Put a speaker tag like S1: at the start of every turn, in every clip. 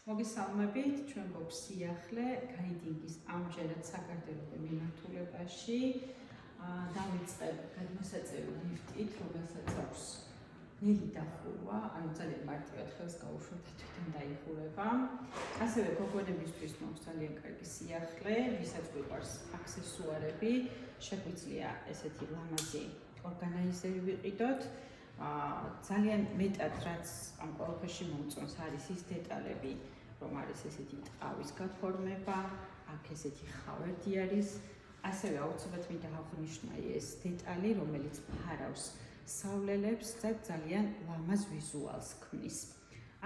S1: მოგესალმებით, ჩვენ გვაქვს სიახლე გაიდინგის ამჯერად საქართველოს მიმართულებაში. დავიწყებ გადმოსაწევი ლიფტით, რომელსაც აქვს ნელი დახურვა, ანუ ძალიან მარტივად ხელს გაუშვებთ და თვითონ დაიხურება. ასევე გოგონებისთვის მაქვს ძალიან კარგი სიახლე, ვისაც გვიყვარს აქსესუარები, შეგვიძლია ესეთი ლამაზი ორგანაიზერი ვიყიდოთ. ძალიან მეტად რაც ამ ყველაფერში მომწონს არის ის დეტალები, რომ არის ესეთი ტყავის გაფორმება, აქ ესეთი ხავერდი არის, ასევე აუცილებლად მინდა აღვნიშნო ეს დეტალი, რომელიც ფარავს სავლელებს და ძალიან ლამაზ ვიზუალს ქმნის.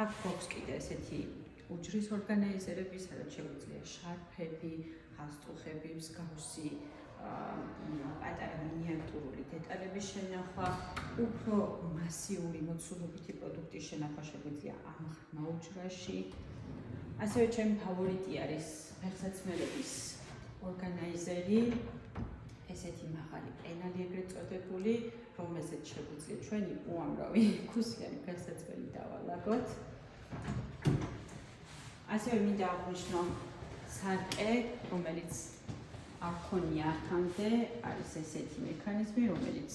S1: აქ გვაქვს კიდე ესეთი უჯრის ორგანაიზერები, სადაც შეგვიძლია შარფები, ხალწუხები, მსგავსი პატარა მინიატურული დეტალების შენახვა, უფრო მასიური მოცულობითი პროდუქტის შენახვა შეგვიძლია ამ ღრმა უჯრაში. ასევე ჩემი ფავორიტი არის ფეხსაცმელების ორგანაიზერი, ესეთი მაღალი პენალი ეგრეთ წოდებული, რომელზეც შეგვიძლია ჩვენი უამრავი ქუსლიანი ფეხსაცმელი დავალაგოთ. ასევე მინდა აღვნიშნო სარკე, რომელიც არ ქონია აქამდე, არის ესეთი მექანიზმი, რომელიც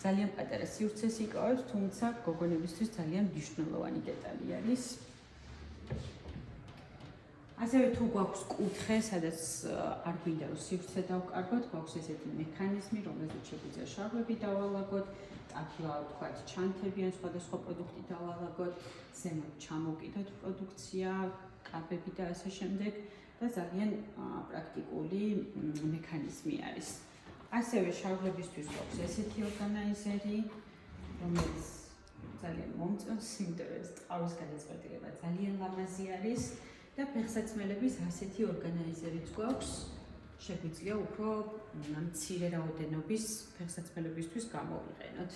S1: ძალიან პატარა სივრცეს იკავებს, თუმცა გოგონებისთვის ძალიან მნიშვნელოვანი დეტალი არის. ასევე თუ გვაქვს კუთხე, სადაც არ გვინდა რომ სივრცე დავკარგოთ, გვაქვს ესეთი მექანიზმი, რომელზეც შეგვიძლია შარლები დავალაგოთ, ტაფლა ვთქვათ, ჩანთები ან სხვადასხვა პროდუქტი დავალაგოთ, ზემოთ ჩამოვკიდოთ პროდუქცია, კაბები და ასე შემდეგ. და ძალიან პრაქტიკული მექანიზმი არის. ასევე შარვლებისთვის გვაქვს ესეთი ორგანაიზერი, რომელიც ძალიან მომწონს, იმიტომ რომ ტყავის გადაწყვეტილება ძალიან ლამაზი არის და ფეხსაცმელების ასეთი ორგანაიზერიც გვაქვს. შეგვიძლია უფრო მცირე რაოდენობის ფეხსაცმელებისთვის გამოვიყენოთ.